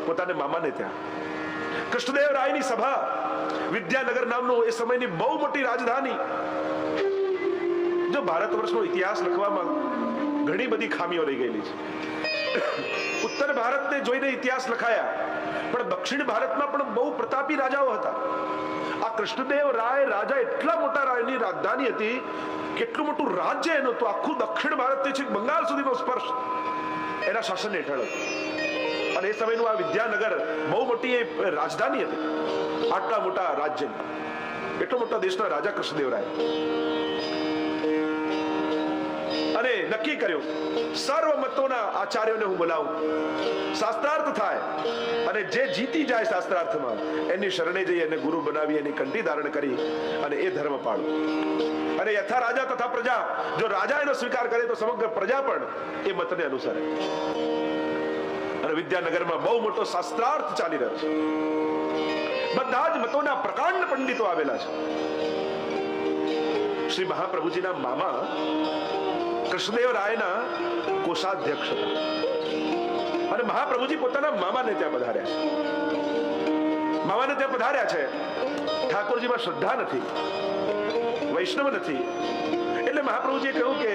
પોતાને મામાને ત્યાં. કૃષ્ણદેવરાયની સભા, વિદ્યાનગર નામનું એ સમયની બહુ મોટી રાજધાની. જો ભારત વર્ષનો ઇતિહાસ લખવામાં ઘણી બધી ખામીઓ રહી ગયેલી છે. ઉત્તર ભારતને જોઈને ઇતિહાસ લખાયા, પણ દક્ષિણ ભારતમાં પણ બહુ પ્રતાપી રાજાઓ હતા. આ કૃષ્ણદેવ રાય રાજા એટલા મોટા રાયની રાજધાની હતી, કેટલું મોટું રાજ્ય એનું તો આખું દક્ષિણ ભારતથી છે બંગાળ સુધીનો સ્પર્શ એના શાસન હેઠળ હતો. અને એ સમયનું આ વિદ્યાનગર બહુ મોટી એ રાજધાની હતી. આટલા મોટા રાજ્યની, એટલો મોટા દેશના રાજા કૃષ્ણદેવરાય. અને નક્કી કર્યું સર્વ મતોના આચાર્યોને હું બોલાવું, શાસ્ત્રાર્થ થાય, અને જે જીતી જાય શાસ્ત્રાર્થમાં એની શરણે જઈ એને ગુરુ બનાવી એની કંઠી ધારણ કરી અને એ ધર્મ પાડો. અને યથા રાજા તથા પ્રજા, જો રાજા એનો સ્વીકાર કરે તો સમગ્ર પ્રજા પણ એ મતને અનુસરે. અને વિદ્યાનગરમાં બહુ મોટો શાસ્ત્રાર્થ ચાલી રહ્યો છે. બધા જ મતોના પ્રકાંડ પંડિતો આવેલા છે. શ્રી મહાપ્રભુજીના મામા કૃષ્ણદેવ રાયના કોષાધ્યક્ષ હતા. અને મહાપ્રભુજી પોતાના મામાને ત્યાં પધાર્યા છે. મામાને ત્યાં પધાર્યા છે. ઠાકોરજીમાં શ્રદ્ધા નથી, વૈષ્ણવ નથી, એટલે મહાપ્રભુજીએ કહ્યું કે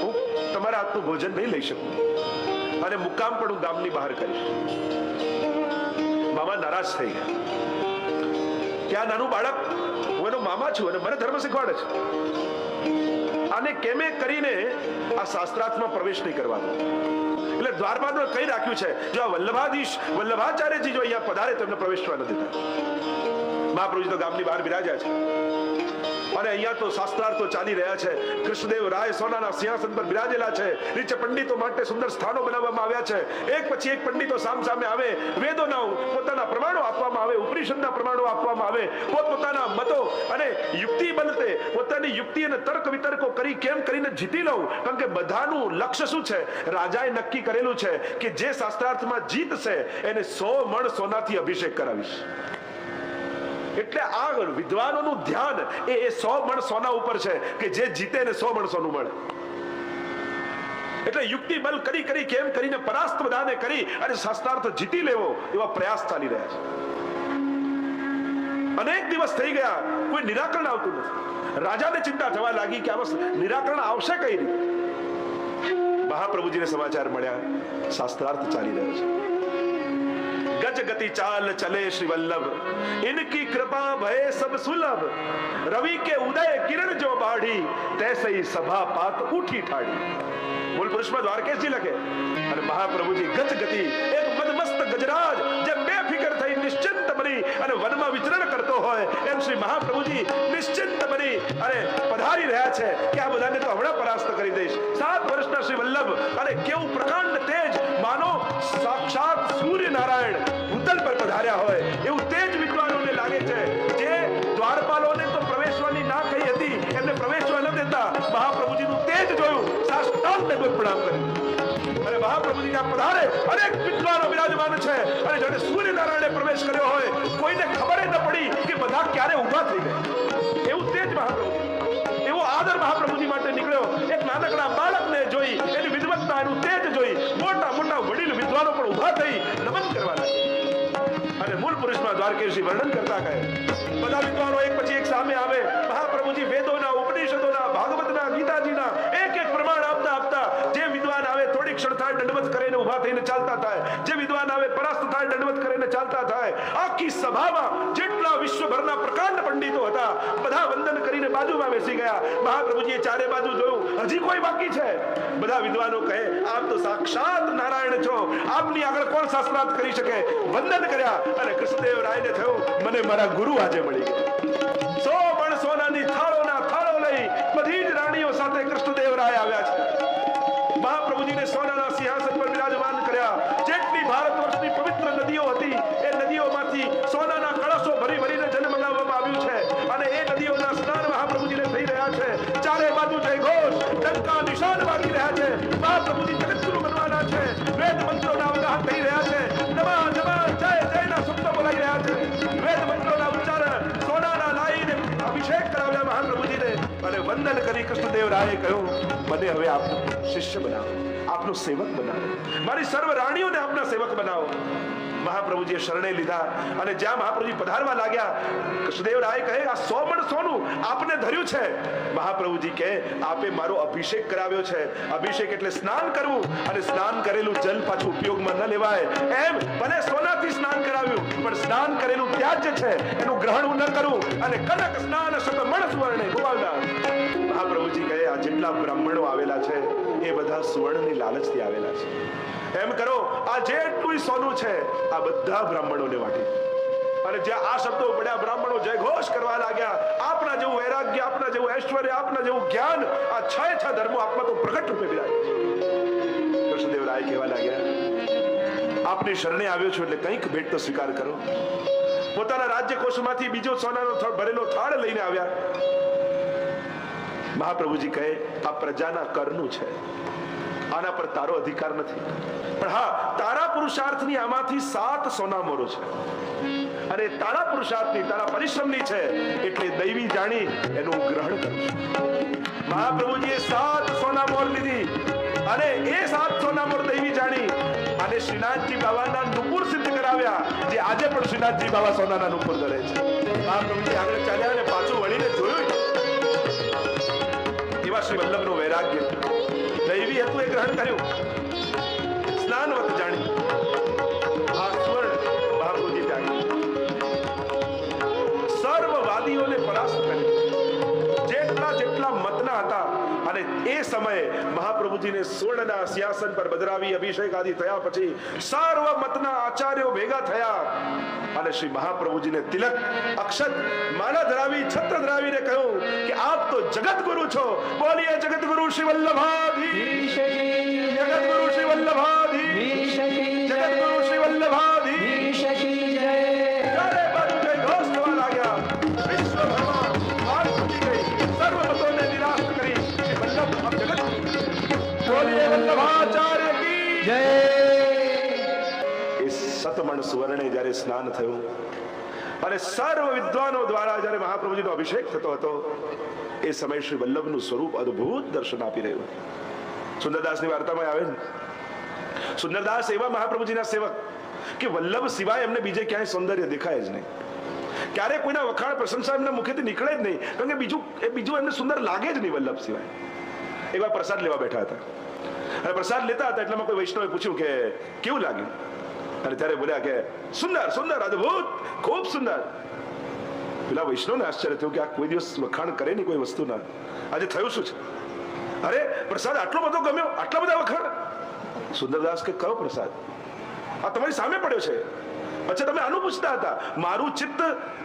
હું તમારા હાથનું ભોજન નહીં લઈ શકું અને મુકામ પણ હું ગામની બહાર કરીશ. મામા નારાજ થઈ ગયા કે આ નાનું બાળક, હું એનો મામા છું અને મને ધર્મ શીખવાડે છે, આને કેમે કરીને આ શાસ્ત્રાર્થમાં પ્રવેશ નહીં કરવાનો. એટલે દ્વારપાલમાં કઈ રાખ્યું છે, જો આ વલ્લભાચાર્યજી જો અહીંયા પધારે તો એમને પ્રવેશવા નથી દેતા. મહાપ્રભુજી તો ગામની બહાર બિરાજ્યા છે અને અહીંયા તો શાસ્ત્રાર્થો ચાલી રહ્યા છે. કૃષ્ણદેવ રાય સોનાના સિંહાસન પર બિરાજેલા છે. નીચે પંડિતો માટે સુંદર સ્થાનો બનાવવામાં આવ્યા છે. એક પછી એક પંડિતો સામે આવે, વેદોના પોતાના પ્રમાણો આપવામાં આવે, ઉપનિષદના પ્રમાણો આપવામાં આવે, પોતપોતાના મતો અને યુક્તિ બનતે પોતાની યુક્તિ અને તર્ક વિતર્કો કરી કેમ કરીને જીતી લઉં. કારણ કે બધાનું લક્ષ્ય શું છે, રાજાએ નક્કી કરેલું છે કે જે શાસ્ત્રાર્થમાં જીતશે એને 100 મણ સોનાથી અભિષેક કરાવીશ. એટલે આ વિદ્વાનોનું ધ્યાન એ 100 મણ સોના ઉપર છે કે જે જીતે ને 100 મણ સોનું મળે. એટલે યુક્તિ બલ કરી કેમ કરીને પરાસ્ત બધાને કરી અને શાસ્ત્રાર્થ જીતી લેવો એવા પ્રયાસ ચાલી રહ્યા છે. અનેક દિવસ થઈ ગયા, કોઈ નિરાકરણ આવતું નથી. રાજાને ચિંતા થવા લાગી કે આમાં નિરાકરણ આવશે કઈ રીતે. મહાપ્રભુજીને સમાચાર મળ્યા શાસ્ત્રાર્થ ચાલી રહ્યો છે. गज गति चाल चले श्री वल्लभ, इनकी कृपा भय सब सुलभ. रवि के उदय किरण जो बाढ़ी, तैसे ही सभा पात उठी ठाड़ी. मूल पुरुषમાં દ્વારકેશજી લખે. અને મહાપ્રભુજી ગજ ગતિ, એક મદમસ્ત ગજરાજ જે બેફિકર થઈ નિશ્ચિંત બની અને વનમાં વિચરણ કરતો હોય એમ શ્રી મહાપ્રભુજી નિશ્ચિંત બની અને પધારી રહ્યા છે કે આ બધાને તો હમણાં પરાસ્ત કરી દઈશ. 7 વર્ષના શ્રી વલ્લભ અને કેવું પ્રકાંડ તેજ, માનો સાક્ષાત સૂર્યનારાયણ ભૂતલ પર પધાર્યા હોય એવું તેજ વિદ્વાનોને લાગે છે. જે દ્વારપાલોને તો પ્રવેશવાની ના કહી હતી, એમને પ્રવેશવા ન દેતા, મહાપ્રભુજીનું તેજ જોયું, સાષ્ટાંગ દંડવત પ્રણામ કર્યું. અને મહાપ્રભુજીના પધારે અનેક વિદ્વાનો વિરાજમાન છે. અને જ્યારે સૂર્યનારાયણે પ્રવેશ કર્યો હોય, કોઈને ખબર ન પડી કે બધા ક્યારે ઊભા થઈ ગયા. એવું તેજ મહાપ્રભુજી, એવો આદર મહાપ્રભુજી માટે નીકળ્યો. એક નાનકડા બાળકને જોઈ, એની વિદ્વત્તા, એનું તેજ જોઈ મોટા મોટા વડીલ વિદ્વાનો પણ ઊભા થઈ નમન કરવા લાગ્યા. અને મૂળ પુરુષમાં દ્વારકેશજી વર્ણન કરતા કહે, બધા વિદ્વાનો એક પછી એક સામે આવે. મહાપ્રભુજી વેદોના, ઉપનિષદોના, ભાગવતના, ગીતાજીના એક એક પ્રમાણ આપતા જે વિદ્વાન આવે થોડી ક્ષણ થાય દંડવત કરીને ઊભા થઈને ચાલતા થાય, જે વિદ્વાન આવે પરાસ્ત થાય દંડવત કરીને ચાલતા થાય. આખી સભામાં જેટલા વિશ્વભરના પ્રકાંડ પંડિતો હતા બધા વંદન કરીને બાજુમાં બેસી ગયા. મહાપ્રભુજીએ ચારે બાજુ જોયું, હજી કોઈ બાકી છે? બધા વિદ્વાનો કહે, આપ તો સાક્ષાત નારાયણ છો, આપની આગળ કોણ શાસ્ત્રાર્થ કરી શકે? વંદન કર્યા અને કૃષ્ણદેવ રાયને થયું, મને મારા ગુરુ આજે મળી ગયા. 100 મણ સોનાની થાળોના થાળો લઈ બધી જ રાણીઓ સાથે કૃષ્ણદેવ રાય આવ્યા છે. મહાપ્રભુજીને સોનાના સિંહાસન પર બિરાજમાન કર્યા. જેટલી ભારત વર્ષની પવિત્ર નદીઓ હતી એ નદીઓમાંથી સોનાના કળશો ભરીને જલ મંગાવવામાં આવ્યું છે. અને એ નદીઓના સ્નાન મહાપ્રભુજીને થઈ રહ્યા છે. ચારે બાજુ જય ઘોષ, ડંકા નિશાન વાગી રહ્યા છે. મહાપ્રભુજી જગતગુરુ બનવાના છે. વેદ મંત્રોના અવગાહન થઈ રહ્યા છે. નમઃ નમઃ જય જયના શબ્દો બોલાઈ રહ્યા છે. વેદ મંત્રોના ઉચ્ચારણ સોનાના લાઈને અભિષેક કરાવ્યા મહાપ્રભુજીને. અને વંદન કરી કૃષ્ણદેવ રાયે કહ્યું, મને હવે આપનો શિષ્ય બનાવો, આપનો સેવક બનાવો, મારી સર્વ રાણીઓને આપના સેવક બનાવો. મહાપ્રભુજીએ શરણે લીધા અને જ્યાં મહાપ્રભુજી પધારવા લાગ્યા, કૃષ્ણદેવરાય કહે આ 100 મણ સોનું આપને ધર્યું છે. મહાપ્રભુજી કહે આપે મારો અભિષેક કરાવ્યો છે. અભિષેક એટલે સ્નાન કરવું, અને સ્નાન કરેલું જલ પાછું ઉપયોગમાં ન લેવાય. એમ ભલે સોનાથી સ્નાન કરાવ્યું, પણ સ્નાન કરેલું ત્યાજ્ય છે, એનું ગ્રહણ હું ન કરું. અને કનક સ્નાન શતમણ સુવર્ણે ગોવાલદાસ. મહાપ્રભુજી કહે આ જેટલા બ્રાહ્મણો આવેલા છે એ બધા સુવર્ણની લાલચથી આવેલા છે. એમ કરો આ જેટલું સોનું છે આ બધા બ્રાહ્મણોને વાટી. અને જ્યાં આ શબ્દો પડ્યા બ્રાહ્મણો જય ઘોષ કરવા લાગ્યા. આપના જેવું વૈરાગ્ય, આપના જેવું ઐશ્વર્ય, આપના જેવું જ્ઞાન આ છ ધર્મો આપમાં તો પ્રગટ રૂપે બિરાજે છે. કૃષ્ણદેવરાય કહેવા લાગ્યા આપની શરણે આવ્યો છું એટલે કંઈક ભેટ તો સ્વીકાર કરો. પોતાના રાજ્ય કોષમાંથી બીજો સોનાનો ભરેલો થાળ લઈને આવ્યા. મહાપ્રભુજી કહે આ પ્રજાના કરનું છે, આના પર તારો અધિકાર નથી, પણ હા તારા પુરુષાર્થની આમાંથી 7 સોના મોરો છે, અને તારા પુરુષાર્થની તારા પરિશ્રમની છે, એટલે દૈવી જાણી એનું ગ્રહણ કરું છું. મહાપ્રભુજીએ 7 સોના મોર લીધી, અને એ 7 સોના મોર દૈવી જાણી અને શ્રીનાથજી બાબાના નુપુર સિદ્ધ કરાવ્યા, જે આજે પણ શ્રીનાથજી બાબા સોનાના નુપુર ધરે છે. મહાપ્રભુજી આગળ ચાલ્યા અને પાછું વળીને જોયું, એવા શ્રી વલ્લભનું વૈરાગ્ય દૈવી હતું એ ગ્રહણ કર્યું, સ્નાનવત જાણી આ સ્વર્ણ મહાપ્રભુજી જાણી સર્વવાદીઓને પરાસ્ત કરી. જેટલા મતના હતા, અને એ સમયે મહાપ્રભુજીને સુવર્ણના સિંહાસન પર બદરાવી અભિષેક આદિ થયા પછી સર્વ મતના આચાર્યો ભેગા થયા અને શ્રી મહાપ્રભુજીને તિલક અક્ષત માલા ધરાવી છત્ર ધરાવીને કહ્યું કે આપ તો જગત ગુરુ છો. બોલીએ જગત ગુરુ શ્રી વલ્લભાધીશ, જગત ગુરુ શ્રી વલ્લભાધીશ, જગત ગુરુ શ્રી વલ્લભાધીશ. ચારે બાજુ જય ઘોષ થવા લાગ્યા. વિશ્વભરમાં વાત ફૂટી ગઈ. સર્વ મતોને નિરાશ કરી શ્રી વલ્લભ અબ જગત. બોલીએ વલ્લભાચાર્ય કી જય. એ સતમણ સુવર્ણે જ્યારે સ્નાન થયું અને સર્વ વિદ્વાનો દ્વારા જ્યારે મહાપ્રભુજીનો અભિષેક થતો હતો, એ સમય શ્રી વલ્લભનું સ્વરૂપ અદ્ભુત દર્શન આપી રહ્યું. સુંદરદાસની વાર્તામાં આવે ને, સુંદરદાસ એવા મહાપ્રભુજીના સેવક કે વલ્લભ સિવાય એમને બીજે ક્યાંય સૌંદર્ય દેખાય જ નહીં. ક્યારે કોઈના વખાણ પ્રશંસા એમના મુખેથી નીકળે જ નહીં, કારણ કે બીજું એમને સુંદર લાગે જ નહીં વલ્લભ સિવાય. એકવાર પ્રસાદ લેવા બેઠા હતા અને પ્રસાદ લેતા હતા એટલામાં કોઈ વૈષ્ણવે પૂછ્યું કે કેવું લાગ્યું, અને ત્યારે બોલ્યા કે સુંદર સુંદર, અદ્ભુત, ખૂબ સુંદર. પેલા વૈષ્ણવને આશ્ચર્ય થયું કે આ કોઈ દિવસ વખાણ કરે નહીં કોઈ વસ્તુના, આજે થયું શું છે? અરે પ્રસાદ આટલો બધો ગમ્યો, આટલા બધા વખાણ. સુંદરદાસ કે કયો પ્રસાદ? આ તમારી સામે પડ્યો છે. અચ્છા, તમે આનું પૂછતા હતા? મારું ચિત્ત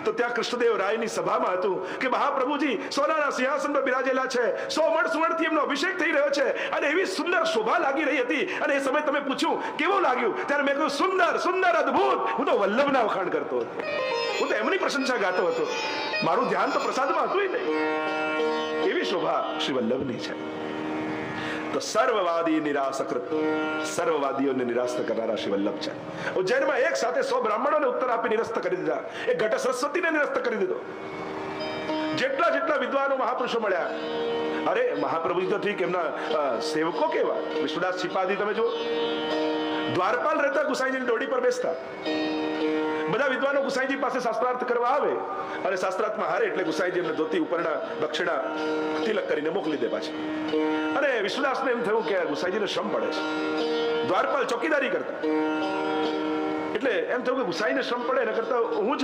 તો ત્યાં કૃષ્ણદેવરાયની સભામાં હતું કે મહાપ્રભુજી સોનાના સિંહાસન પર બિરાજેલા છે, 100 મણ સુવર્ણથી એમનો અભિષેક થઈ રહ્યો છે, અને એવી સુંદર શોભા લાગી રહી હતી. અને એ સમય તમે પૂછ્યું કેવું લાગ્યું, ત્યારે મેં કહ્યું સુંદર સુંદર, અદ્ભુત. હું તો વલ્લભના વખાણ કરતો હતો, હું તો એમની પ્રશંસા ગાતો હતો. મારું ધ્યાન તો પ્રસાદમાં હતું નહીં. એવી શોભા શ્રી વલ્લભની છે. તો સર્વવાદી નિરાશકૃત, સર્વવાદીઓને નિરાસ્ત કરનારા શ્રી વલ્લભ છે. ઉજ્જૈનમાં એક સાથે 100 બ્રાહ્મણોને ઉત્તર આપી નિરસ્ત કરી દીધા. એક ઘટ સરસ્વતીને નિરસ્ત કરી દીધો. જેટલા વિદ્વાનો મહાપુરુષો મળ્યા. અરે મહાપ્રભુજી તો ઠીક, એમના સેવકો કેવા, વિશ્વદાસ છીપાદી તમે જુઓ, દ્વારપાલ રહેતા ગુસાઈજીની ડોડી પર બેસતા. બધા વિદ્વાનો ગુસાઈજી પાસે શાસ્ત્રાર્થ કરવા આવે, અને શાસ્ત્રાર્થમાં હારે એટલે ગુસાઈજી એમને ધોતી ઉપરના દક્ષિણા તિલક કરીને મોકલી દે પાછી. અને વિશ્વદાસને એમ થયું કે ગુસાઈજીને શ્રમ પડે છે. દ્વારપાલ ચોકીદારી કરતા, એટલે એમ થયું કે ગુસાઈને શ્રમ પડે એના કરતા હું જ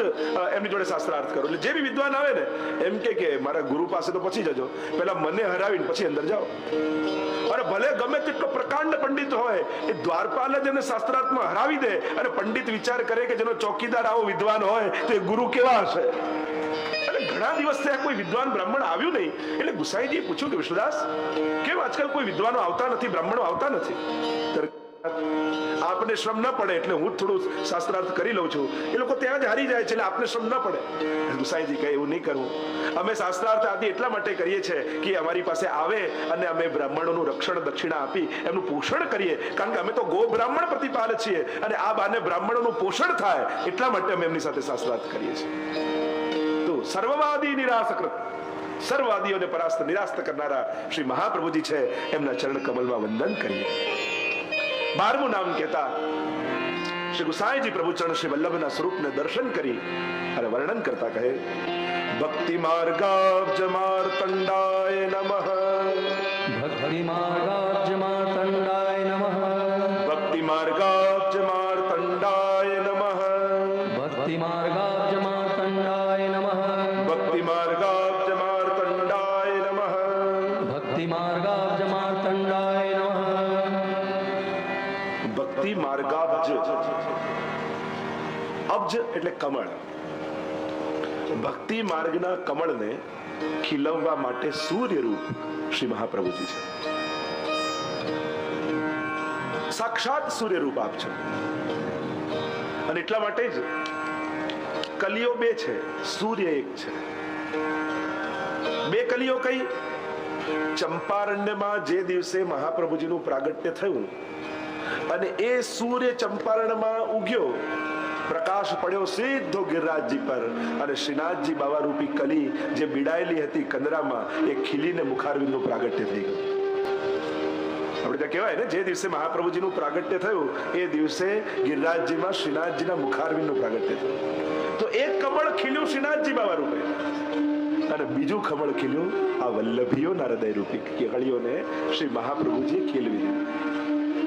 એમની જોડે શાસ્ત્રાર્થ કરું. એટલે જે બી વિદ્વાન આવે ને એમ કે મારા ગુરુ પાસે તો પછી જજો, પહેલા મને હરાવીને પછી અંદર જાઓ. અને ભલે ગમે તેટલો પ્રકાંડ પંડિત હોય, એ દ્વારપાલ જ એને શાસ્ત્રાર્થમાં હરાવી દે, અને પંડિત વિચાર કરે કે જેનો ચોકીદાર આવો વિદ્વાન હોય તો એ ગુરુ કેવા હશે. ઘણા દિવસ થયા કોઈ વિદ્વાન બ્રાહ્મણ આવ્યું નહીં, એટલે ગુસાઈજીએ પૂછ્યું કે વિષ્ણુદાસ, કેમ આજકાલ કોઈ વિદ્વાનો આવતા નથી, બ્રાહ્મણો આવતા નથી? આપને શ્રમ ન પડે એટલે હું થોડું શાસ્ત્રાર્થ કરી લઉં છું, એ લોકો ત્યાં જ હારી જાય છે, એટલે આપને શ્રમ ન પડે. ગુસાઈજી કહે એવું નહીં કરવું, અમે શાસ્ત્રાર્થ આદિ એટલા માટે કરીએ છીએ કે અમારી પાસે આવે અને અમે બ્રાહ્મણોનું રક્ષણ દક્ષિણા આપી એમનું પોષણ કરીએ, કારણ કે અમે તો ગો બ્રાહ્મણ પ્રતિપાલક છીએ, અને આ બાને બ્રાહ્મણોનું પોષણ થાય એટલા માટે અમે એમની સાથે શાસ્ત્રાર્થ કરીએ છીએ. તો સર્વવાદી નિરાશકૃત, સર્વવાદીઓને પરાસ્ત નિરાસ્ત કરનારા શ્રી મહાપ્રભુજી છે, એમના ચરણ કમલમાં વંદન કરીએ. 12મું નામ કહેતા શ્રી ગુસાઈજી પ્રભુચરણ શ્રી વલ્લભના સ્વરૂપને દર્શન કરી અને વર્ણન કરતા કહે, ભક્તિ માર્ગાબ્જ માર્તંડાય નમઃ, ભક્તિ માર્ગાબ્જ માર્તંડાય નમઃ, ભક્તિ માર્ગાબ્જ માર્તંડાય નમઃ, ભક્તિ માર્ગાબ્જ માર્તંડાય નમઃ, ભક્તિ માર્ગાબ્જ માર્તંડાય નમઃ, ભક્તિ માર્ગાબ્જ માર્તંડાય નમઃ. ભક્તિ માર્ગાબ્જ, અબ્જ એટલે કમળ. ભક્તિ માર્ગના કમળને ખીલવવા માટે સૂર્ય રૂપ શ્રી મહાપ્રભુજી છે. સાક્ષાત સૂર્ય રૂપ આપ છો. અને એટલા માટે જ કલીઓ બે છે, સૂર્ય એક છે. બે કલીઓ કઈ? ચંપારણ્યમાં જે દિવસે મહાપ્રભુજીનું પ્રાગટ્ય થયું અને એ સૂર્ય ચંપારણમાં ઉગ્યો, પ્રકાશ પડ્યો સીધો ગિરિરાજજી પર, અને શ્રીનાથજી બાવા રૂપી કલી જે બીડાયેલી હતી કંદરામાં, એ ખીલીને મુખારવિંદનું પ્રાગટ્ય થઈ ગયું. આપણે ત્યાં કહેવાય ને, જે દિવસે મહાપ્રભુજીનું પ્રાગટ્ય થયું એ દિવસે ગિરિરાજજીમાં શ્રીનાથજીના મુખારવિંદનું પ્રાગટ્ય થયું. તો એક કમળ ખીલ્યું શ્રીનાથજી બાવા રૂપે, અને બીજું કમળ ખીલ્યું આ વલ્લભીઓના હૃદય રૂપી કેળીઓને શ્રી મહાપ્રભુજીએ ખીલવી દીધું.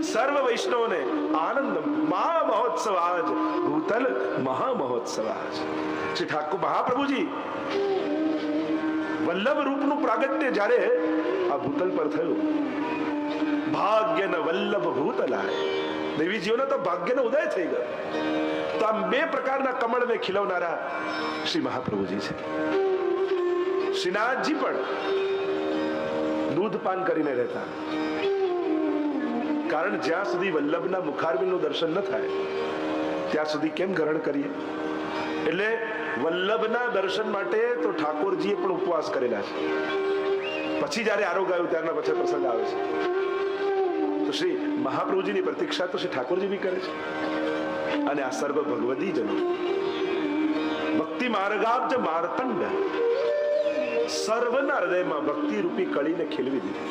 સર્વ વૈષ્ણવને આનંદ મહા મહોત્સવ આજ, ભૂતલ મહા મહોત્સવ આજ. શ્રી ઠાકોર મહાપ્રભુજી વલ્લભ રૂપનું પ્રાગટ્ય જ્યારે આ ભૂતલ પર થયું, ભાગ્ય ન વલ્લભ ભૂતલાય, દેવીજીઓનો તો ભાગ્યનો ઉદય થઈ ગયો. તો આમ બે પ્રકારના કમળને ખીલવનારા શ્રી મહાપ્રભુજી છે. શ્રીનાથજી પણ દૂધ પાન કરીને રહેતા, કારણ જ્યાં સુધી વલ્લભના મુખારવિંદનું દર્શન ન થાય ત્યાં સુધી કેમ ગ્રહણ કરીએ? એટલે વલ્લભના દર્શન માટે તો ઠાકોરજીએ પણ ઉપવાસ કરેલા છે. પછી જયારે આરોગ્ય આવ્યું ત્યારના પછી પ્રસંગ આવે છે, તો શ્રી મહાપ્રભુજીની પ્રતીક્ષા તો શ્રી ઠાકોરજી બી કરે છે. અને આ સર્વ ભગવદી જનો ભક્તિ માર્ગાબ્જ માર્તંડ સર્વના હૃદયમાં ભક્તિ રૂપી કળીને ખીલવી દીધી.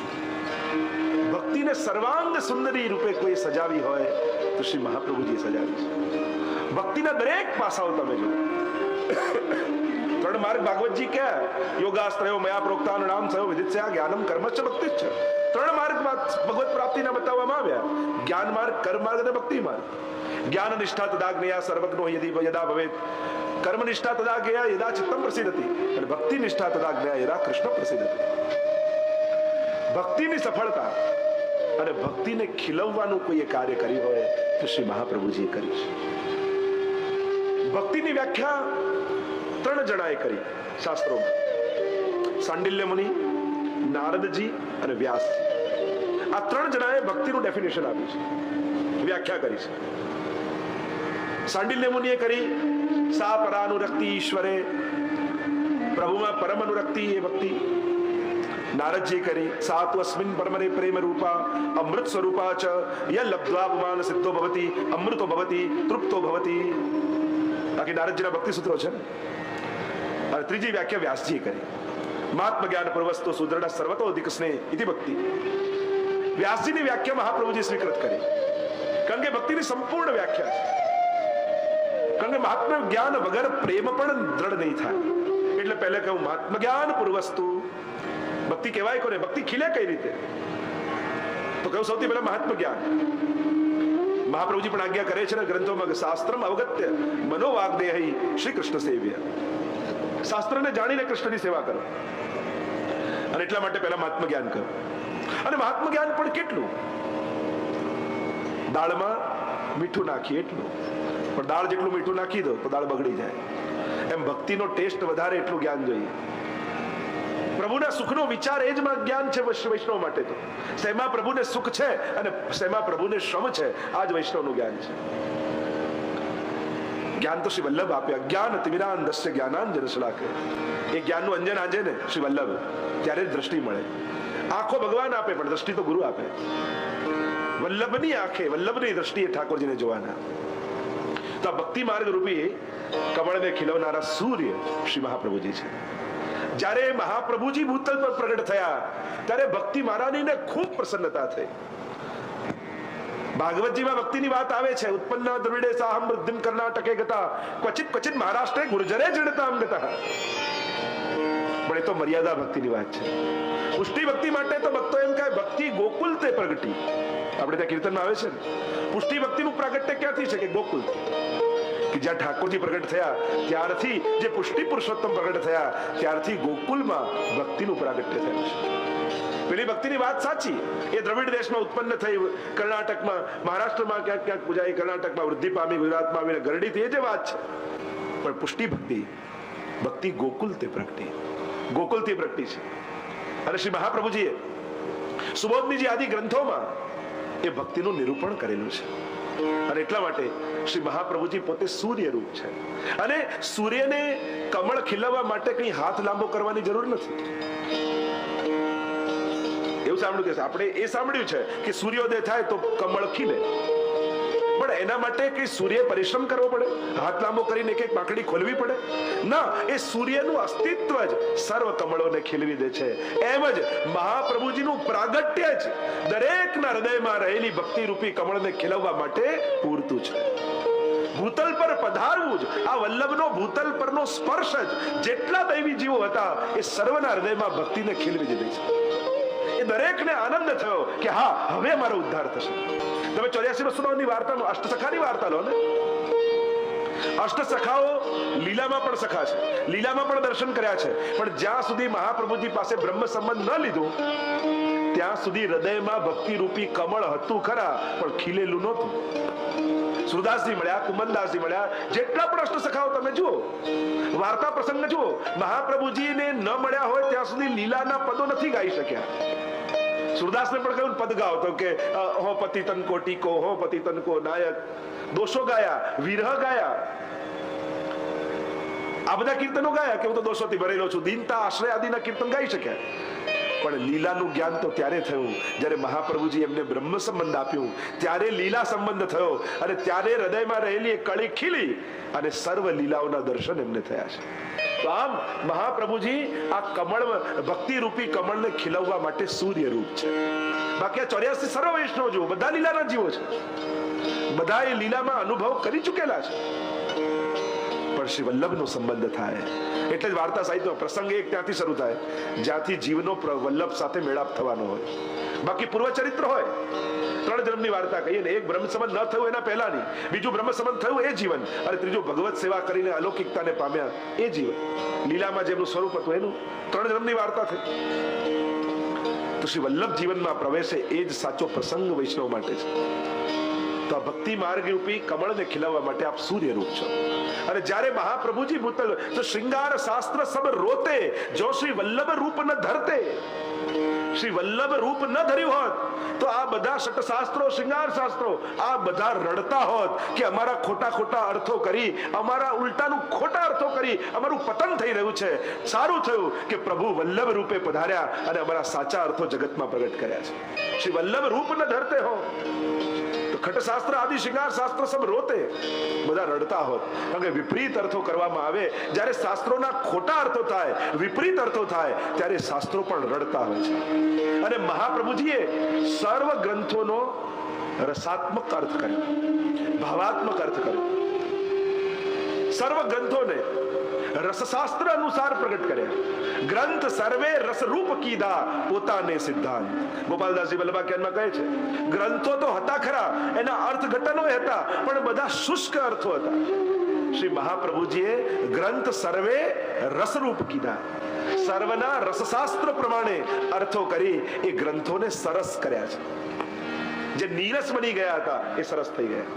ભક્તિને સર્વાંગ સુંદરી રૂપે કોઈ સજાવી હોય તો શ્રી મહાપ્રભુજી સજાવી છે. ભક્તિના દરેક પાસાઓ તમે જુઓ. ત્રણ માર્ગ ભાગવતજી ક્યાં? યોગાસ્ત્રયો મયા પ્રોક્તાન નામ થયો વિદિત્યા જ્ઞાનમ કર્મશ્ચ ભક્તિશ્ચ. ત્રણ માર્ગમાં ભગવત પ્રાપ્તિના બતાવવામાં આવ્યા: જ્ઞાન માર્ગ, કર્મ માર્ગ અને ભક્તિ માર્ગ. જ્ઞાન નિષ્ઠા તદા જ્ઞેયા સર્વજ્ઞો યદા ભવેત, કર્મ નિષ્ઠા તદા જ્ઞેયા યદા ચિત્તમ પ્રસિદ્ધતિ, અને ભક્તિ નિષ્ઠા તદા જ્ઞેયા યદા કૃષ્ણ પ્રસિદ્ધતિ. ભક્તિની સફળતા અને ભક્તિને ખીલવવાનું કોઈ કાર્ય કર્યું હોય તો શ્રી મહાપ્રભુજીએ કર્યું છે. ભક્તિની વ્યાખ્યા ત્રણ જણાએ કરી શાસ્ત્રોમાં: સાંડિલ્ય મુનિ, નારદજી અને વ્યાસજી. આ ત્રણ જણાએ ભક્તિનું ડેફિનેશન આપ્યું છે, વ્યાખ્યા કરી છે. સાંડિલ્ય મુનિએ કરી સા પરાનુરક્તિ ઈશ્વરે, પ્રભુમાં પરમ અનુરક્તિ એ ભક્તિ. નારદજી કરી સાતુ અસ્મિન પરમરે પ્રેમ રૂપા અમૃત સ્વરૂપા ચ ય લબ્ધ્વા પુમાન સિદ્ધો ભવતિ અમૃતો ભવતિ તૃપ્તો ભવતિ. બાકી નારદજીના ભક્તિ સૂત્રો છે. અને ત્રીજી વ્યાખ્યા વ્યાસજીએ કરી મહાત્મ જ્ઞાન પૂર્વસ્તો સુદૃઢ સર્વતો અધિક સ્નેહ ઇતિ ભક્તિ. વ્યાસજીની વ્યાખ્યા મહાપ્રભુજી સ્વીકૃત કરી, કારણ કે ભક્તિની સંપૂર્ણ વ્યાખ્યા છે. કારણ કે મહાત્મ જ્ઞાન વગર પ્રેમ પણ દ્રઢ નહીં થાય. એટલે પહેલે કહું મહાત્મ જ્ઞાન પૂર્વસ્તુ. ભક્તિ કહેવાય કોને? ભક્તિ ખીલે કઈ રીતે? તો કહ્યું સૌથી પહેલા મહાત્મ જ્ઞાન. મહાપ્રભુજી પણ આજ્ઞા કરે છે ને ગ્રંથોમાં, શાસ્ત્રમ અવગત્ય મનોવાગ્દેહી શ્રી કૃષ્ણ સેવ્ય. શાસ્ત્રને જાણીને કૃષ્ણની સેવા કરો. અને એટલા માટે પહેલા મહાત્મ જ્ઞાન કરો. અને મહાત્મ જ્ઞાન પણ કેટલું? દાળમાં મીઠું નાખીએ એટલું, પણ દાળ જેટલું મીઠું નાખી દો તો દાળ બગડી જાય. એમ ભક્તિનો ટેસ્ટ વધારે એટલું જ્ઞાન જોઈએ. પ્રભુના સુખનો વિચાર એ જ જ્ઞાન છે વૈષ્ણવ માટે. તો શેમાં પ્રભુને સુખ છે અને શેમાં પ્રભુને શ્રમ છે, આ જ વૈષ્ણવનું જ્ઞાન છે. જ્ઞાન તો શ્રી વલ્લભ આપે. અજ્ઞાન તિમિરાંધસ્ય જ્ઞાનાંજન શલાકે. એ જ્ઞાનનું અંજન આંજે ને શ્રી વલ્લભ, ત્યારે જ દ્રષ્ટિ મળે. આંખો ભગવાન આપે પણ દ્રષ્ટિ તો ગુરુ આપે. વલ્લભની આંખે, વલ્લભની દ્રષ્ટિએ ઠાકોરજીને જોવાના. તો આ ભક્તિ માર્ગ રૂપી કમળને ખીલવનારા સૂર્ય શ્રી મહાપ્રભુજી છે. જ્યારે મહાપ્રભુજી ભૂતલ પર પ્રગટ થયા ત્યારે ભક્તિ મહારાનીને ખૂબ પ્રસન્નતા થઈ. ભાગવતજીમાં ભક્તિની વાત આવે છે. ઉત્પન્ન દ્રવિડે સાહમ વૃદ્ધિમ કર્ણાટકે ગતા ક્વચિત ક્વચિત મહારાષ્ટ્રે ગુર્જરે જડતામ ગતા. પણ એ તો મર્યાદા ભક્તિની વાત છે. પુષ્ટિ ભક્તિ માટે તો ભક્તો એમ કહે ભક્તિ ગોકુલ તે પ્રગટી. આપણે ત્યાં કીર્તનમાં આવે છે ને, પુષ્ટિ ભક્તિનું પ્રાગટ્ય ક્યાંથી છે કે ગોકુલ, કે જ્યાં ઠાકોરજી પ્રગટ થયા ત્યારથી, જે પુષ્ટિ પુરુષોત્તમ પ્રગટ થયા ત્યારથી ગોકુલમાં ભક્તિનું પ્રાગટ્ય થયું છે. પેલી ભક્તિની વાત સાચી, એ દ્રવિડ દેશમાં ઉત્પન્ન થઈ, કર્ણાટકમાં, મહારાષ્ટ્રમાં ક્યાંક ક્યાંક પૂજાઈ, કર્ણાટકમાં વૃદ્ધિ પામી, ગુજરાતમાં આવીને ગરડી થઈ, એ જે વાત છે. પણ પુષ્ટિ ભક્તિ ગોકુલ તે પ્રગટી, ગોકુલથી પ્રગટી છે. અને શ્રી મહાપ્રભુજીએ સુબોધનીજી આદિ ગ્રંથોમાં એ ભક્તિનું નિરૂપણ કરેલું છે. અને એટલા માટે શ્રી મહાપ્રભુજી પોતે સૂર્ય રૂપ છે. અને સૂર્યને કમળ ખીલવવા માટે કઈ હાથ લાંબો કરવાની જરૂર નથી. એવું સાંભળ્યું કે આપણે એ સાંભળ્યું છે કે સૂર્યોદય થાય તો કમળ ખીલે, પણ એના માટે કઈ સૂર્ય પરિશ્રમ કરવો પડે, હાથ લાંબો કરીને એક એક પાંખડી ખોલવી પડે? ના, એ સૂર્યનું અસ્તિત્વ જ સર્વ કમળોને ખીલવી દે છે. એમ જ મહાપ્રભુજીનું પ્રાગટ્ય જ દરેકના હૃદયમાં રહેલી ભક્તિ રૂપી કમળને ખીલવવા માટે પૂરતું છે. ભૂતલ પર પધારવું જ, આ વલ્લભનો ભૂતલ પરનો સ્પર્શ જ જેટલા દૈવી જીવો હતા એ સર્વના હૃદયમાં ભક્તિને ખીલવી દીધી છે. એ દરેકને આનંદ થયો કે હા, હવે મારો ઉદ્ધાર થશે. તમે 84 વસ્તુની વાર્તાનો અષ્ટસખાની વાર્તા લો ને. અષ્ટસખાઓ લીલામાં પણ સખા છે, લીલામાં પણ દર્શન કર્યા છે, પણ જ્યાં સુધી મહાપ્રભુજી પાસે બ્રહ્મ સંબંધ ન લીધો ત્યાં સુધી હૃદયમાં ભક્તિ રૂપી કમળ હતું ખરા, પણ ખીલેલું નહોતું. સુરદાસજી મળ્યા, કુમનદાસજી મળ્યા, જેટલા પણ અષ્ટસખાઓ તમે જુઓ, વાર્તા પ્રસંગ જુઓ, મહાપ્રભુજીને ન મળ્યા હોય ત્યાં સુધી લીલાના પદો નથી ગાઈ શક્યા. સુરદાસને પણ કહ્યું પદ ગાઓ, તો કે હો પતિ તન કો ટીકો, હો પતિ તન કો નાયક, દોષો ગાયા, વિરહ ગાયા, આ બધા કીર્તનો ગાયા કે હું તો દોષોથી ભરેલો છું, દીનતા, આશ્રય આદિના કીર્તન ગાઈ શક્યા. પણ લીલાનું જ્ઞાન તો ત્યારે થયું જ્યારે મહાપ્રભુજી એમને બ્રહ્મ સંબંધ આપ્યું, ત્યારે લીલા સંબંધ થયો, અને ત્યારે હૃદયમાં રહેલી એક કળી ખીલી અને સર્વ લીલાઓના દર્શન એમને થયા છે. તો આમ મહાપ્રભુજી આ કમળ, ભક્તિ રૂપી કમળને ખીલવવા માટે સૂર્ય રૂપ છે. બાકી આ 84 સર્વ વૈષ્ણવ જુઓ, બધા લીલાના જીવો છે, બધા એ લીલામાં અનુભવ કરી ચૂકેલા છે. પણ શ્રી વલ્લભનો સંબંધ થાય એટલે જ વાર્તા સાહિત્યનો પ્રસંગ એક ત્યાંથી શરૂ થાય જ્યાંથી જીવનો વલ્લભ સાથે મેળાપ થવાનો હોય. બાકી પૂર્વ ચરિત્ર હોય, 3 જન્મની વાર્તા કહીએ ને, એક બ્રહ્મ સંબંધ ન થયું એના પહેલાની, બીજું બ્રહ્મ સંબંધ થયું એ જીવન, અને ત્રીજું ભગવત સેવા કરીને અલૌકિકતાને પામ્યા એ જીવન. લીલામાં જેમનું સ્વરૂપ હતું એનું 3 જન્મની વાર્તા થઈ. તો શ્રી વલ્લભ જીવનમાં પ્રવેશે એ જ સાચો પ્રસંગ વૈષ્ણવ માટે છે. તો આ ભક્તિ માર્ગ રૂપી કમળને ખીલવવા માટે આપ સૂર્ય રૂપ છો. અને જ્યારે મહાપ્રભુજી ભૂતલ તો શ્રૃંગાર શાસ્ત્ર સબ રોતે, જો શ્રી વલ્લભ રૂપ ન ધરતે, શ્રી વલ્લભ રૂપ ન ધર્યું હોત તો આ બધા શટશાસ્ત્રો, શ્રૃંગાર શાસ્ત્રો આ બધા રડતા હોત કે અમારા ખોટા ખોટા અર્થો કરી, અમારા ઉલટાનું ખોટા અર્થો કરી અમારું પતન થઈ રહ્યું છે. સારું થયું કે પ્રભુ વલ્લભ રૂપે પધાર્યા અને અમારા સાચા અર્થો જગતમાં પ્રગટ કર્યા છે. શ્રી વલ્લભ રૂપ ન ધરતે હો તો ખટશાસ્ત્ર આદિ શ્રૃંગાર શાસ્ત્ર સબ રોતે, બધા રડતા હોત. કારણ કે વિપરીત અર્થો કરવામાં આવે, જ્યારે શાસ્ત્રોના ખોટા અર્થો થાય, વિપરીત અર્થો થાય, ત્યારે શાસ્ત્રો પણ રડતા હોય છે. અને મહાપ્રભુજીએ સર્વ ગ્રંથોનો રસાત્મક અર્થ કર્યો, ભાવાત્મક અર્થ કર્યો. સર્વ ગ્રંથોને રસશાસ્ત્ર અનુસાર પ્રગટ કર્યા. ગ્રંથ સર્વે રસરૂપ કીધા પોતાને સિદ્ધાંત. ગોપાલદાસજી વલ્લભાખ્યાનમાં કહે છે ગ્રંથો તો હતા ખરા, એના અર્થઘટનો હતા, પણ બધા શુષ્ક અર્થો હતા. શ્રી મહાપ્રભુજીએ ગ્રંથ સર્વે રસરૂપ કીધા, સર્વના રસશાસ્ત્ર પ્રમાણે અર્થો કરી એ ગ્રંથોને સરસ કર્યા છે. જે નીરસ બની ગયા હતા એ સરસ થઈ ગયા.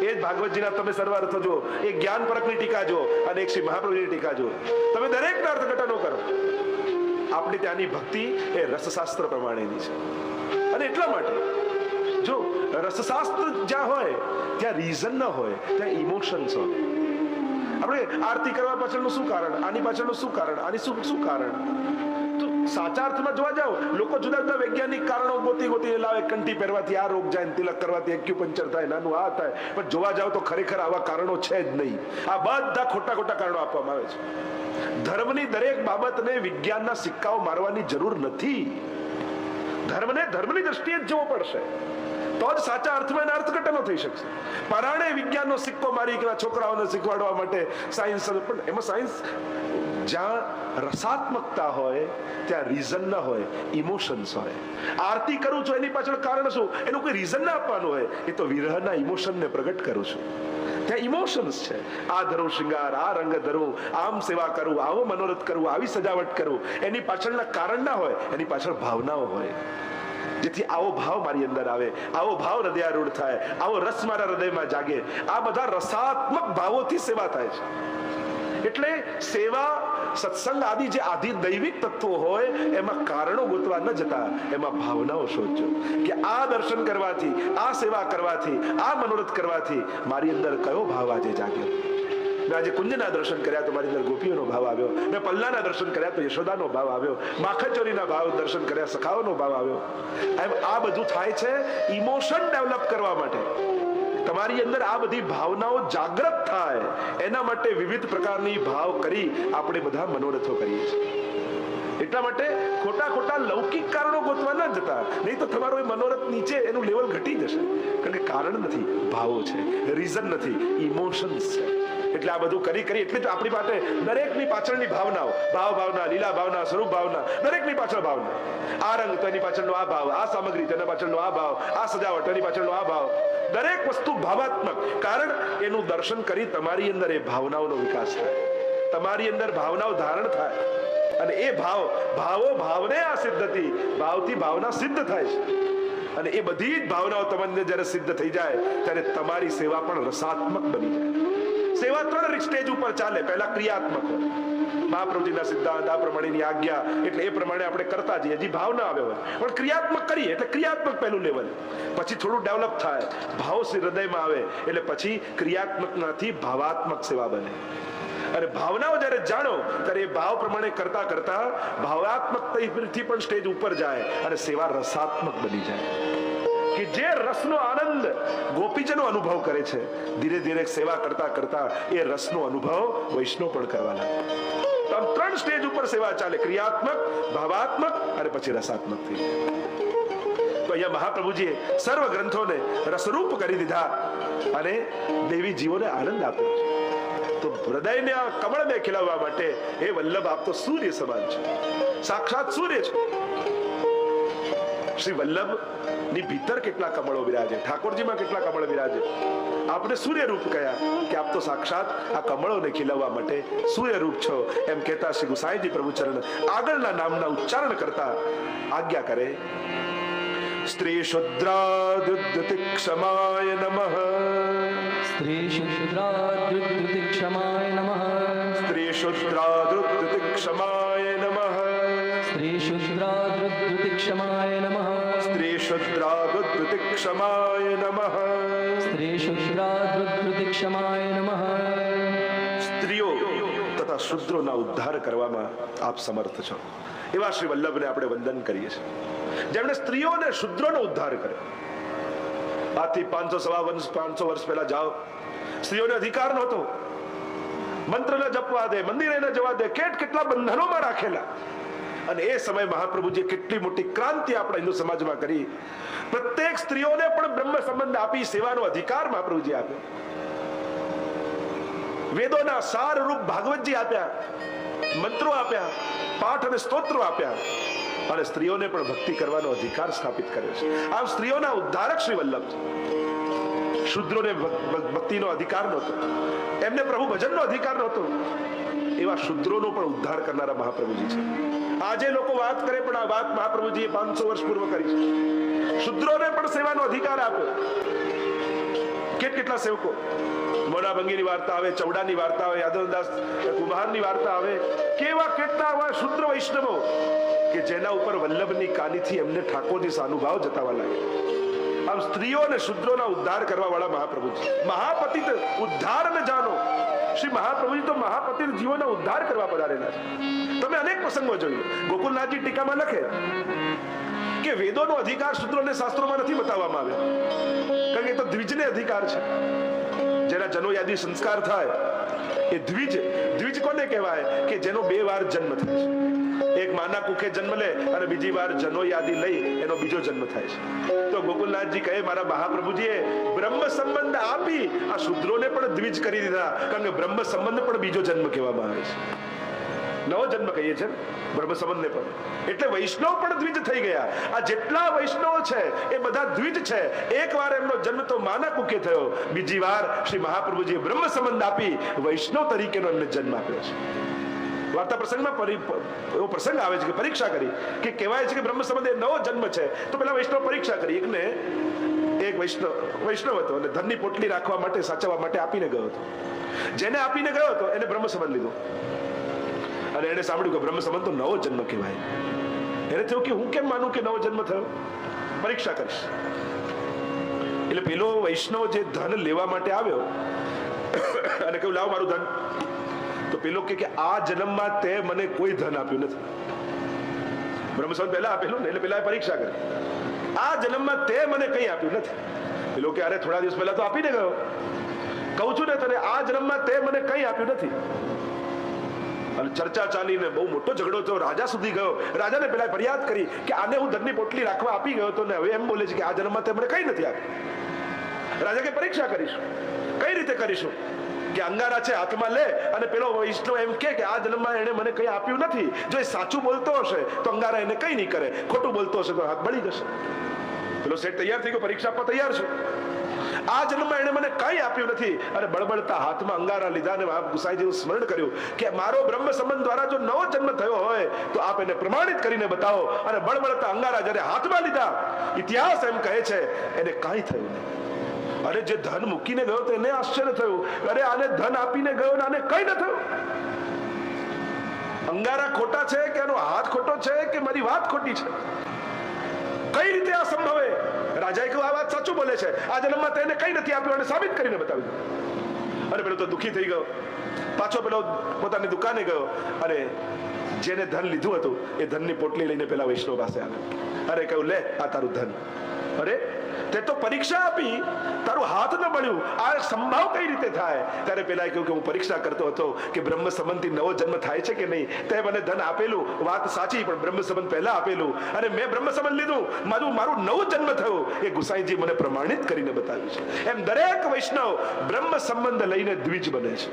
એ જ ભાગવતજીના તમે સર્વ અર્થો જો, એક જ્ઞાન પરકની ટીકા જો અને એક શ્રી મહાપ્રભુની ટીકા જો, તમે દરેકના અર્થઘટનો કરો. આપણી ત્યાંની ભક્તિ એ રસશાસ્ત્ર પ્રમાણેની છે. અને એટલા માટે જો રસશાસ્ત્ર જ્યાં હોય ત્યાં રીઝન ન હોય, ત્યાં ઇમોશન્સ હોય. આપણે આરતી કરવા પાછળનું શું કારણ, આની પાછળનું શું કારણ, આની શું કારણ, તો સાચા અર્થમાં જોવા જાવ લોકો જુદા જુદા વૈજ્ઞાનિક કારણો ગોતી લાવે. કંઠી પહેરવાથી આ રોગ જાય, તિલક કરવાથી એક્યુપંચર થાય, નાનું આ થાય, પણ જોવા જાવ તો ખરેખર આવા કારણો છે જ નહીં. આ બધા ખોટા ખોટા કારણો આપવામાં આવે છે. ધર્મની દરેક બાબતને વિજ્ઞાનના સિક્કાઓ મારવાની જરૂર નથી. ધર્મને ધર્મની દ્રષ્ટિએ જ જોવો પડશે. તો જ સાચા અર્થમાં એના અર્થઘટનો થઈ શકશે. પરાણે વિજ્ઞાનનો સિક્કો મારી કે છોકરાઓને શીખવાડવા માટે સાયન્સ, પણ એમાં સાયન્સ જ્યાં રસાત્મકતા હોય ત્યાં રીઝન ના હોય, ઇમોશન્સ હોય. આરતી કરું છું એની પાછળ કારણ શું, એનું કોઈ રીઝન ના આપવાનું હોય. એ તો વિરહના ઇમોશનને પ્રગટ કરું છું, ત્યાં ઇમોશન્સ છે. આ ધરું શૃંગાર, આ રંગ ધરું, આમ સેવા કરું, આવો મનોરથ કરું, આવી સજાવટ કરું, એની પાછળના કારણ ના હોય, એની પાછળ ભાવનાઓ હોય. જેથી આવો ભાવ મારી અંદર આવે, આવો ભાવ હૃદયારૂઢ થાય, આવો રસ મારા હૃદયમાં જાગે. આ બધા રસાત્મક ભાવોથી સેવા થાય છે. એટલે સેવા, સત્સંગ આદિ જે આદિ દૈવિક તત્વો હોય એમાં કારણો ગોતવા ન જતા, એમાં ભાવનાઓ શોધજો કે આ દર્શન કરવાથી, આ સેવા કરવાથી, આ મનોરથ કરવાથી મારી અંદર કયો ભાવ આજે જાગ્યો. મેં આજે કુંજના દર્શન કર્યા તો મારી અંદર ગોપીઓનો ભાવ આવ્યો. મેં પલ્લાના દર્શન કર્યા તો યશોદાનો ભાવ આવ્યો. માખણચોરીના ભાવ દર્શન કર્યા, સખાઓનો ભાવ આવ્યો. એમ આ બધું થાય છે ઇમોશન ડેવલપ કરવા માટે. તમારી અંદર આ બધી ભાવનાઓ જાગૃત થાય એના માટે વિવિધ પ્રકારની ભાવ કરી આપણે બધા મનોરથો કરીએ છીએ. એટલા માટે ખોટા ખોટા લૌકિક કારણો ગોતવા ન જતા, નહીં તો તમારો એ મનોરથ નીચે એનું લેવલ ઘટી જશે. કારણ કે કારણ નથી, ભાવો છે. રીઝન નથી, ઇમોશન્સ છે. એટલે આ બધું કરી એટલે જ આપણી માટે દરેકની પાછળની ભાવનાઓ, ભાવના, લીલા ભાવના, સ્વરૂપ ભાવના, દરેકની પાછળ ભાવના. આ રંગ તો એની પાછળનો આ ભાવ, આ સામગ્રી તેના પાછળનો આ ભાવ, આ સજાવટ એની પાછળનો આ ભાવ. દરેક વસ્તુ ભાવાત્મક. કારણ એનું દર્શન કરી તમારી અંદર એ ભાવનાઓનો વિકાસ થાય, તમારી અંદર ભાવનાઓ ધારણ થાય. અને એ ભાવને આ સિદ્ધતી, ભાવથી ભાવના સિદ્ધ થાય છે. અને એ બધી જ ભાવનાઓ તમને જ્યારે સિદ્ધ થઈ જાય ત્યારે તમારી સેવા પણ રસાત્મક બની જાય. સેવા 3 સ્ટેજ ઉપર ચાલે. પહેલા ક્રિયાત્મક હોય, મહાપ્રભુજીના સિદ્ધાંત આ પ્રમાણેની આજ્ઞા, એટલે એ પ્રમાણે આપણે કરતા જઈએ, હજી ભાવના આવે હોય. પણ ક્રિયાત્મક કરીએ એટલે ક્રિયાત્મક પહેલું લેવલ. પછી થોડું ડેવલપ થાય, ભાવ હૃદયમાં આવે, એટલે પછી ક્રિયાત્મકમાંથી ભાવાત્મક સેવા બને. અને ભાવનાઓ જ્યારે જાણો ત્યારે એ ભાવ પ્રમાણે કરતા કરતા ભાવાત્મકતાથી પણ સ્ટેજ ઉપર જાય અને સેવા રસાત્મક બની જાય. કે જે રસનો આનંદ ગોપીજનો અનુભવ કરે છે, ધીરે ધીરે સેવા કરતા કરતા એ રસનો અનુભવ વૈષ્ણવ પણ કરવા લાગે. તો 3 સ્ટેજ ઉપર સેવા ચાલે, ક્રિયાત્મક, ભાવાત્મક અને પછી રસાત્મક થઈ. તો અહીંયા મહાપ્રભુજીએ સર્વ ગ્રંથોને રસરૂપ કરી દીધા અને દેવી જીવોને આનંદ આપ્યો છે. તો હૃદયને આ કમળને ખીલવવા માટે એ વલ્લભ આપ તો સૂર્ય સમાન છે, સાક્ષાત સૂર્ય છે. શ્રી વલ્લભ ની ભીતર કેટલા કમળો વિરાજે, ઠાકોરજીમાં કેટલા કમળ વિરાજે. આપણે સૂર્ય રૂપ કયા કે આપ તો સાક્ષાત આ કમળોને ખીલવવા માટે સૂર્ય રૂપ છો. એમ કહેતા શ્રી ગુસાઈજી પ્રભુચરણ આગળના નામના ઉચ્ચારણ કરતા આજ્ઞા કરે. સ્ત્રી શુદ્રાદુદ્ધિક્ષમાય નમઃ, સ્ત્રી શુદ્રાદુદ્ધિક્ષમાય નમઃ, સ્ત્રી શુદ્રાદુદ્ધિક્ષમાય નમઃ, સ્ત્રી શુદ્રાદુદ્ધિક્ષમાય નમઃ, સ્ત્રી શુદ્રાદુદ્ધિક્ષમાય નમઃ, સ્ત્રી શુદ્રાદુદ્ધિક્ષમાય નમઃ. સ્ત્રીઓ તથા શુદ્રોના ઉદ્ધાર કરવામાં આપ સમર્થ છો. એવા શ્રી વલ્લભને આપણે વંદન કરીએ છીએ, જેમણે સ્ત્રીઓ અને શુદ્રોનો ઉદ્ધાર કર્યો. આથી 500 વર્ષ પહેલા જાઓ, સ્ત્રીઓને અધિકાર નહોતો. મંત્ર ન જપવા દે, મંદિરે ન જવા દે, કેટલા બંધનોમાં રાખેલા. અને એ સમય મહાપ્રભુજીએ કેટલી મોટી ક્રાંતિ આપણા હિન્દુ સમાજમાં કરી. પ્રત્યેક સ્ત્રીઓને પણ બ્રહ્મ સંબંધ આપી સેવાનો અધિકાર મહાપ્રભુજી આપ્યો. વેદોના સાર રૂપ ભાગવતજી આપ્યા, મંત્રો આપ્યા, પાઠ અને સ્તોત્રો આપ્યા, અને સ્ત્રીઓને પણ ભક્તિ કરવાનો અધિકાર સ્થાપિત કર્યો છે. આમ સ્ત્રીઓના ઉદ્ધારક શ્રી વલ્લભ છે. શુદ્રોને ભક્તિનો અધિકાર નહોતો, એમને પ્રભુ ભજનનો અધિકાર નહોતો. એવા શુદ્રોનો પણ ઉદ્ધાર કરનારા મહાપ્રભુજી છે. આજે લોકો વાત કરે પણ આ વાત મહાપ્રભુજીએ 500 વર્ષ પૂર્વ કરી છે. શુદ્રોને પણ સેવાનો અધિકાર આપ્યો. કેટલા સેવકો, મોનાભંગીની વાર્તા આવે, ચૌડાની વાર્તા આવે, યાદવદાસ કુમારની વાર્તા આવે, કેવા કેટલા શુદ્ર વૈષ્ણવો કે જેના ઉપર વલ્લભની કાનીથી એમને ઠાકોરજી સાનુભાવ જતાવા લાગે. આમ સ્ત્રીઓ અને શુદ્રોના ઉદ્ધાર કરવા વાળા મહાપ્રભુજી, મહાપતિત ઉદ્ધાર ને જાણો. શ્રી મહાપ્રભુજી તો મહાપતિત જીવોના ઉદ્ધાર કરવા પધારેલા છે. તમે અનેક પ્રસંગો જોઈ. ગોકુલનાથજી ટીકામાં લખે કે વેદોનો અધિકાર શુદ્રોને શાસ્ત્રોમાં નથી બતાવવામાં આવ્યો, કારણ કે એ તો દ્વિજને અધિકાર છે. જેના જનોયાદી સંસ્કાર થાય એ દ્વિજ કોને કહેવાય કે જેનો 2 વાર જન્મ થાય છે. એક માના કુખે જન્મ લે અને બીજી વાર જનો યાદી લઈ એનો બીજો જન્મ થાય છે. તો ગોકુલનાથજી કહે મારા મહાપ્રભુજીએ બ્રહ્મ સંબંધ આપી આ શુદ્રોને પણ દ્વિજ કરી દીધા, કારણ કે બ્રહ્મ સંબંધ પણ બીજો જન્મ કહેવામાં આવે છે. નવો જન્મ કહીએ છીએ બ્રહ્મ સંબંધને પણ. એટલે વૈષ્ણવ પણ દ્વિજ થઈ ગયા. આ જેટલા વૈષ્ણવો છે એ બધા દ્વિજ છે. એકવાર એમનો જન્મ તો માના કુખે થયો, બીજી વાર શ્રી મહાપ્રભુજીએ બ્રહ્મ સંબંધ આપી વૈષ્ણવ તરીકેનો એમને જન્મ આપ્યો છે. વાર્તા પ્રસંગમાં એવો પ્રસંગ આવે છે કે પરીક્ષા કરી કે કહેવાય છે કે બ્રહ્મ સંબંધ એ નવો જન્મ છે. તો પેલા વૈષ્ણવ પરીક્ષા કરી. એક વૈષ્ણવ હતો અને ધનની પોટલી રાખવા માટે, સાચવવા માટે આપીને ગયો હતો. જેને આપીને ગયો હતો એને બ્રહ્મ સંબંધ લીધો અને એને સાંભળ્યું કે બ્રહ્મ સંબંધ તો નવો જન્મ કહેવાય. એને થયું કે હું કેમ માનું કે નવો જન્મ થયો, પરીક્ષા કરીશ. એટલે પેલો વૈષ્ણવ જે ધન લેવા માટે આવ્યો અને કહ્યું લાવ મારું ધન. તો પેલો કે આ જન્મમાં તે મને કોઈ ધન આપ્યું નથી. બ્રહ્મ સંબંધ પહેલા આપેલું ને, એટલે પેલા પરીક્ષા કરી. આ જન્મમાં તે મને કંઈ આપ્યું નથી. પેલો કે અરે થોડા દિવસ પહેલા તો આપીને ગયો. કહું છું ને તને, આ જન્મમાં તે મને કંઈ આપ્યું નથી. અને ચર્ચા ચાલીને બહુ મોટો ઝઘડો થયો, રાજા સુધી ગયો. રાજાને પેલા ફરિયાદ કરી કે આને હું ધનની પોટલી રાખવા આપી ગયો હતો ને હવે એમ બોલે છે કે આ જન્મમાં તે મને કંઈ નથી આપ્યું. રાજા કે પરીક્ષા કરીશું. કઈ રીતે કરીશું? કે અંગારા છે હાથમાં લે અને પેલો વૈષ્ણવ એમ કે આ જન્મમાં એને મને કંઈ આપ્યું નથી. જો એ સાચું બોલતો હશે તો અંગારા એને કંઈ નહીં કરે, ખોટું બોલતો હશે તો હાથ બળી જશે. પેલો શેઠ તૈયાર થઈ ગયો, પરીક્ષા આપવા તૈયાર છે. આ જન્મમાં એને મને કંઈ આપ્યું નથી. અને બળબળતા હાથમાં અંગારા લીધા અને ગુસાઈજીનું સ્મરણ કર્યું કે મારો બ્રહ્મ સંબંધ દ્વારા જો નવો જન્મ થયો હોય તો આપ એને પ્રમાણિત કરીને બતાવો. અને બળબળતા અંગારા જ્યારે હાથમાં લીધા, ઇતિહાસ એમ કહે છે એને કાંઈ થયું નહીં. અને જે ધન મૂકીને ગયો તો એને આશ્ચર્ય થયું, અરે આને ધન આપીને ગયો ને આને કંઈ ન થયું. અંગારા ખોટા છે કે એનો હાથ ખોટો છે કે મારી વાત ખોટી છે? કઈ રીતે આ સંભવે? રાજાએ કહ્યું આ વાત સાચું બોલે છે, આ જન્મમાં તેને કંઈ નથી આપ્યું, અને સાબિત કરીને બતાવી દીધું. અને પેલો તો દુઃખી થઈ ગયો. પાછો પેલો પોતાની દુકાને ગયો અને જેને ધન લીધું હતું એ ધનની પોટલી લઈને પેલા વૈષ્ણવ પાસે આવ્યો. અરે કહ્યું લે આ તારું ધન. અરે તે તો પરીક્ષા આપી, તારું હાથ ન મળ્યું, આ સંભાવ કઈ રીતે થાય? ત્યારે પેલા કહ્યું કે હું પરીક્ષા કરતો હતો કે બ્રહ્મ સંબંધથી નવો જન્મ થાય છે કે નહીં. તે મને ધન આપેલું, વાત સાચી, પણ બ્રહ્મ સંબંધ પહેલા આપેલું અને મેં બ્રહ્મ સંબંધ લીધું, મારું નવું જન્મ થયું. એ ગુસાઈજી મને પ્રમાણિત કરીને બતાવ્યું છે. એમ દરેક વૈષ્ણવ બ્રહ્મ સંબંધ લઈને દ્વિજ બને છે.